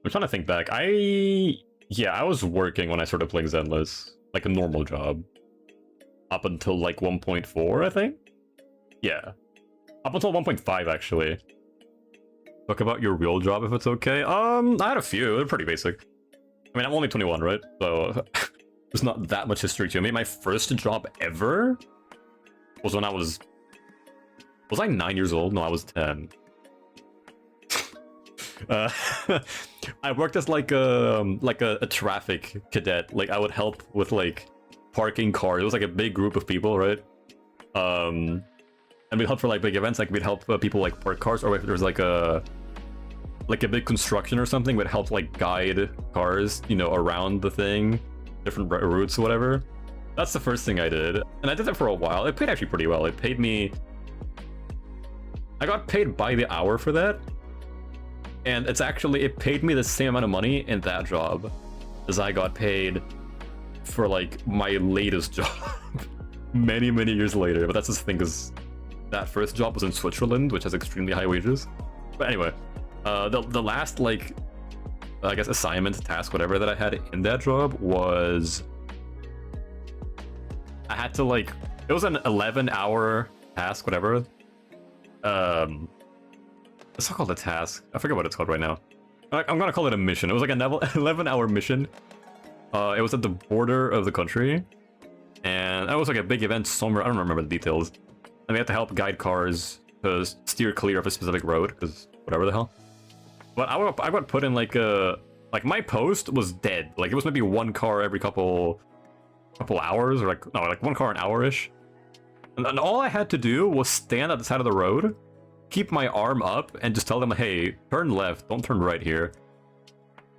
I'm trying to think back. Yeah, I was working when I started playing Zenless, like a normal job, up until like 1.4, I think. Yeah, up until 1.5 actually. Talk about your real job if it's okay. I had a few. They're pretty basic. I mean, I'm only 21, right? So there's not that much history to me. My first job ever was when I was I 9 years old? No, I was 10. I worked as like a traffic cadet. Like I would help with like parking cars. It was like a big group of people, right? And we'd help for like big events. Like we'd help people like park cars, or if there was like a big construction or something, we'd help like guide cars, you know, around the thing, different routes or whatever. That's the first thing I did, and I did that for a while. It paid actually pretty well. It paid me. I got paid by the hour for that. And it paid me the same amount of money in that job as I got paid for like my latest job many years later. But that's just the thing, because that first job was in Switzerland, which has extremely high wages. But anyway, the last like I guess assignment, task, whatever that I had in that job was I had to like, it was an 11-hour task, whatever. It's not called a task. I forget what it's called right now. I'm gonna call it a mission. It was like an 11-hour mission. It was at the border of the country, and it was like a big event somewhere. I don't remember the details. And we had to help guide cars to steer clear of a specific road, because whatever the hell. But I got put in like my post was dead. Like it was maybe one car every couple hours, or like one car an hour-ish. And all I had to do was stand at the side of the road, keep my arm up, and just tell them, hey, turn left, don't turn right here.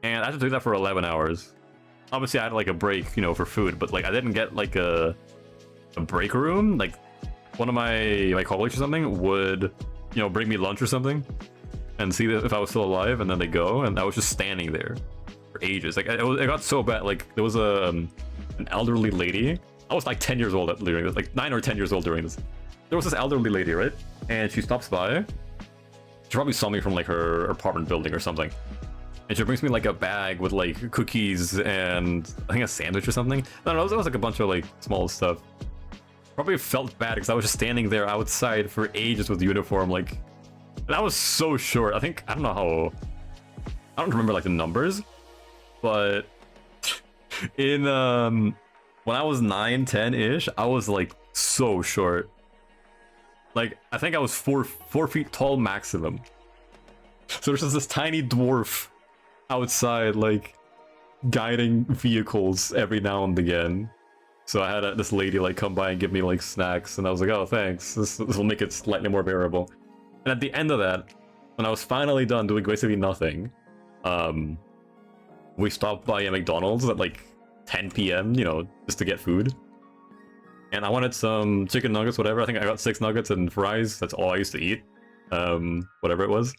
And I had to do that for 11 hours. Obviously I had like a break, you know, for food, but like I didn't get like a break room. Like one of my colleagues or something would, you know, bring me lunch or something and see if I was still alive, and then they go, and I was just standing there for ages. Like it got so bad. Like there was an elderly lady. I was like 10 years old during this, like 9 or 10 years old during this. There was this elderly lady, right? And she stops by. She probably saw me from like her apartment building or something. And she brings me like a bag with like cookies and I think a sandwich or something. I don't know, it was like a bunch of like small stuff. Probably felt bad because I was just standing there outside for ages with the uniform. Like, that was so short. I don't know how, I don't remember like the numbers, but in when I was 9, 10-ish, I was like so short. Like, I think I was 4 feet tall maximum. So there's just this tiny dwarf outside, like, guiding vehicles every now and again. So I had this lady, like, come by and give me, like, snacks, and I was like, oh, thanks. This will make it slightly more bearable. And at the end of that, when I was finally done doing basically nothing, we stopped by a McDonald's at, like, 10 p.m., you know, just to get food. And I wanted some chicken nuggets, whatever. I think I got 6 nuggets and fries. That's all I used to eat. Whatever it was.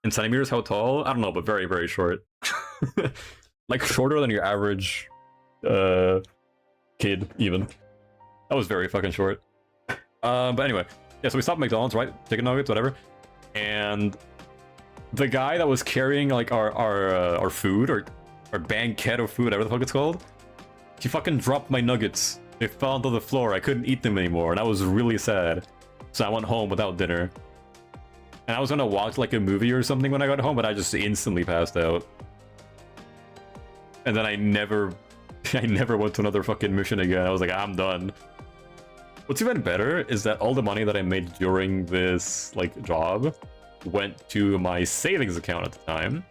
In centimeters, how tall? I don't know, but very, very short. Like, shorter than your average kid, even. That was very fucking short. But anyway. Yeah, so we stopped at McDonald's, right? Chicken nuggets, whatever. And the guy that was carrying, like, our food, or our banquet of food, whatever the fuck it's called, he fucking dropped my nuggets. They fell onto the floor. I couldn't eat them anymore, and I was really sad. So I went home without dinner. And I was gonna watch like a movie or something when I got home, but I just instantly passed out. And then I never went to another fucking mission again. I was like, I'm done. What's even better is that all the money that I made during this like job went to my savings account at the time.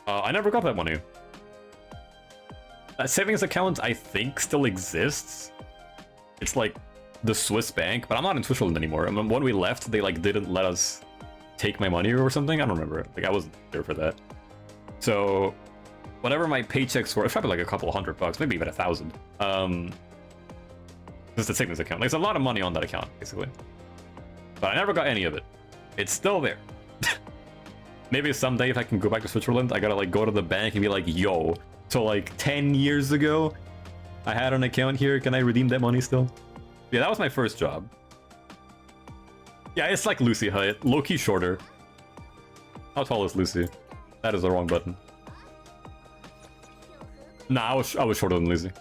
I never got that money. That savings account, I think, still exists. It's like the Swiss bank, but I'm not in Switzerland anymore. I mean, when we left, they like didn't let us take my money or something. I don't remember. Like, I wasn't there for that. So whatever my paychecks were, it's probably like a couple $100, maybe even 1,000. Just the savings account. Like, there's a lot of money on that account, basically. But I never got any of it. It's still there. Maybe someday if I can go back to Switzerland, I gotta like go to the bank and be like, yo, so like 10 years ago, I had an account here. Can I redeem that money still? Yeah, that was my first job. Yeah, it's like Lucy height. Low-key shorter. How tall is Lucy? That is the wrong button. Nah, I was shorter than Lizzie.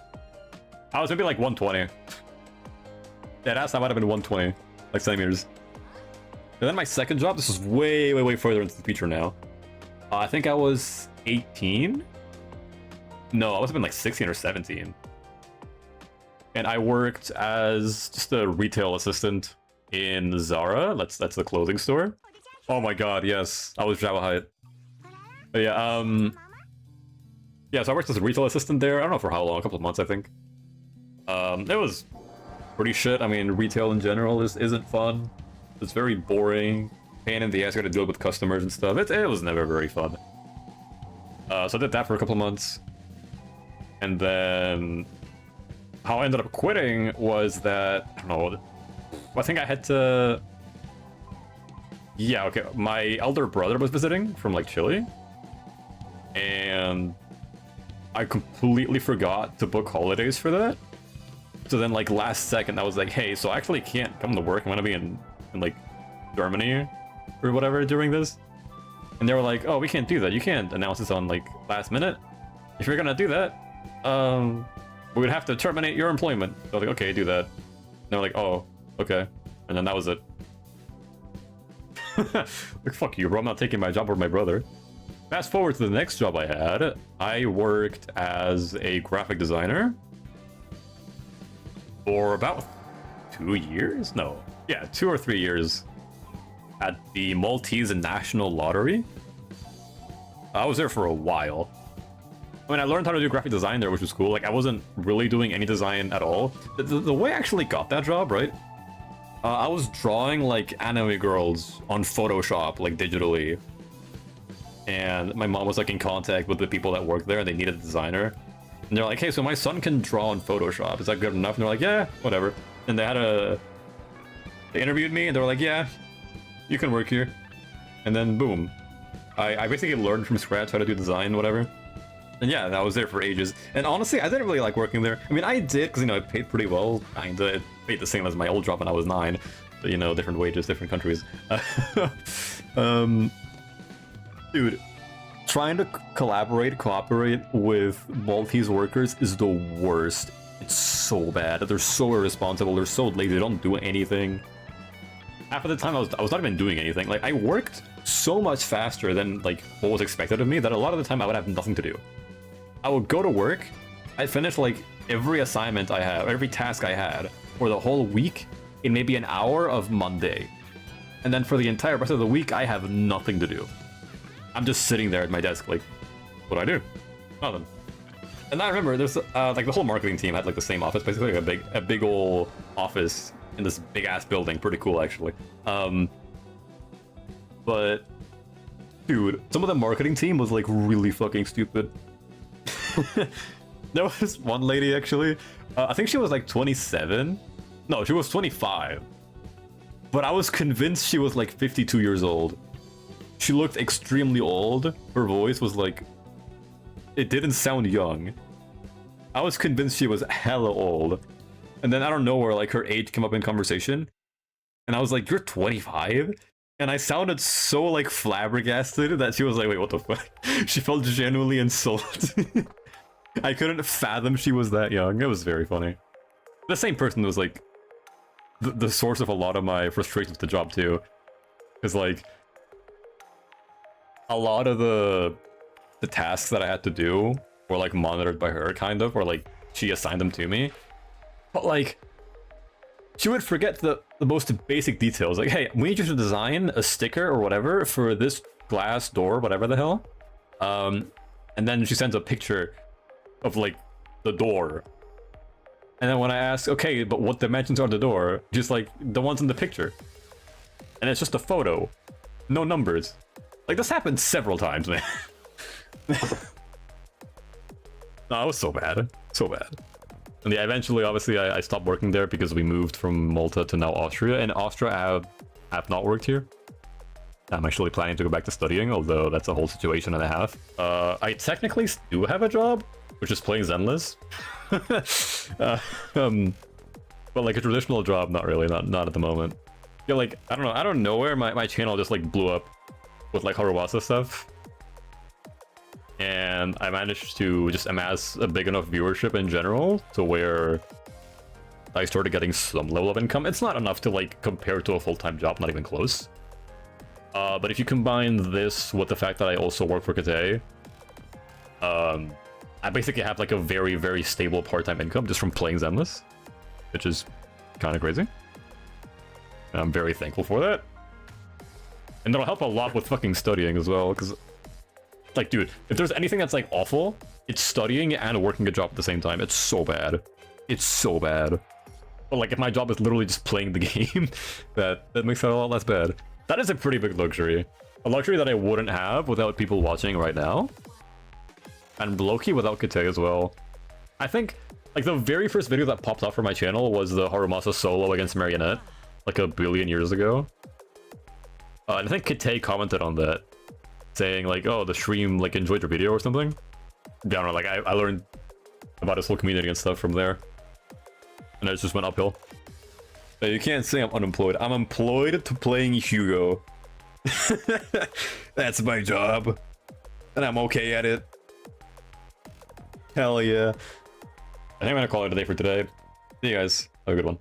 I was maybe like 120. Yeah, that's I might have been 120, like centimeters. And then my second job, this is way further into the future now. I think I was 18. No, I must have been like 16 or 17. And I worked as just a retail assistant in Zara. That's the clothing store. Oh my god, yes. I was Java height. But yeah, yeah, so I worked as a retail assistant there. I don't know for how long, a couple of months, I think. It was pretty shit. I mean, retail in general isn't fun. It's very boring. Pain in the ass, you gotta deal with customers and stuff. It was never very fun. So I did that for a couple of months. And then how I ended up quitting was that, I don't know, I think I had to... Yeah, okay, my elder brother was visiting from like Chile. And I completely forgot to book holidays for that. So then like last second I was like, hey, so I actually can't come to work. I'm gonna be in like Germany or whatever during this. And they were like, oh, we can't do that. You can't announce this on like last minute. If you're gonna do that, we would have to terminate your employment. So I was like, okay, do that. And they're like, oh, okay. And then that was it. Like, fuck you, bro. I'm not taking my job or my brother. Fast forward to the next job I had. I worked as a graphic designer for about 2 years? No. Yeah, 2 or 3 years at the Maltese National Lottery. I was there for a while. I mean, I learned how to do graphic design there, which was cool. Like, I wasn't really doing any design at all. The way I actually got that job, right? I was drawing, like, anime girls on Photoshop, like, digitally. And my mom was, like, in contact with the people that worked there, and they needed a designer. And they're like, hey, so my son can draw on Photoshop. Is that good enough? And they're like, yeah, whatever. And they interviewed me, and they were like, yeah, you can work here. And then, boom. I basically learned from scratch how to do design, whatever. And yeah, I was there for ages. And honestly, I didn't really like working there. I mean, I did, because, you know, it paid pretty well. Kinda. It paid the same as my old job when I was 9. But, you know, different wages, different countries. Dude, trying to cooperate with Maltese workers is the worst. It's so bad. They're so irresponsible. They're so lazy. They don't do anything. Half of the time, I was not even doing anything. Like, I worked so much faster than, like, what was expected of me that a lot of the time I would have nothing to do. I would go to work, I'd finish, like, every assignment I had, every task I had, for the whole week in maybe an hour of Monday. And then for the entire rest of the week, I have nothing to do. I'm just sitting there at my desk, like, what do I do? Nothing. And I remember there's, like, the whole marketing team had, like, the same office, basically, like a big old office in this big-ass building. Pretty cool, actually. But, dude, some of the marketing team was, like, really fucking stupid. There was one lady, actually. I think she was, like, 27. No, she was 25. But I was convinced she was, like, 52 years old. She looked extremely old. Her voice was, like... It didn't sound young. I was convinced she was hella old. And then I don't know where, like, her age came up in conversation. And I was like, you're 25? And I sounded so, like, flabbergasted that she was like, wait, what the fuck? She felt genuinely insulted. I couldn't fathom she was that young. It was very funny. The same person was, like, the source of a lot of my frustrations with the job, too. Because, like, a lot of the tasks that I had to do were, like, monitored by her, kind of, or, like, she assigned them to me. But, like, she would forget the most basic details. Like, hey, we need you to design a sticker or whatever for this glass door, whatever the hell. And then she sends a picture of, like, the door. And then when I ask, okay, but what dimensions are the door? Just, like, the ones in the picture. And it's just a photo. No numbers. Like, this happened several times, man. No, it was so bad. So bad. And yeah, eventually, obviously, I stopped working there because we moved from Malta to now Austria. And Austria, I have not worked here. I'm actually planning to go back to studying, although that's a whole situation and a half. I technically do have a job, which is playing Zenless. But like a traditional job, not really, not at the moment. Yeah, like, I don't know where my channel just like blew up with like Harumasa stuff. And and I managed to just amass a big enough viewership in general to where I started getting some level of income. It's not enough to like compare to a full-time job, not even close. But if you combine this with the fact that I also work for Kate, I basically have like a very, very stable part-time income just from playing Zenless, which is kind of crazy. And I'm very thankful for that. And that'll help a lot with fucking studying as well, because, like, dude, if there's anything that's like awful, it's studying and working a job at the same time. It's so bad. It's so bad. But like, if my job is literally just playing the game, that makes it a lot less bad. That is a pretty big luxury. A luxury that I wouldn't have without people watching right now. And low-key without Kate as well. I think, like, the very first video that popped up for my channel was the Harumasa solo against Marionette, like a billion years ago. And I think Kate commented on that, saying, like, oh, the stream, like, enjoyed your video or something. I don't know, like, I learned about this whole community and stuff from there. And it just went uphill. You can't say I'm unemployed. I'm employed to playing Hugo. That's my job. And I'm okay at it. Hell yeah. I think I'm gonna call it a day for today. See you guys. Have a good one.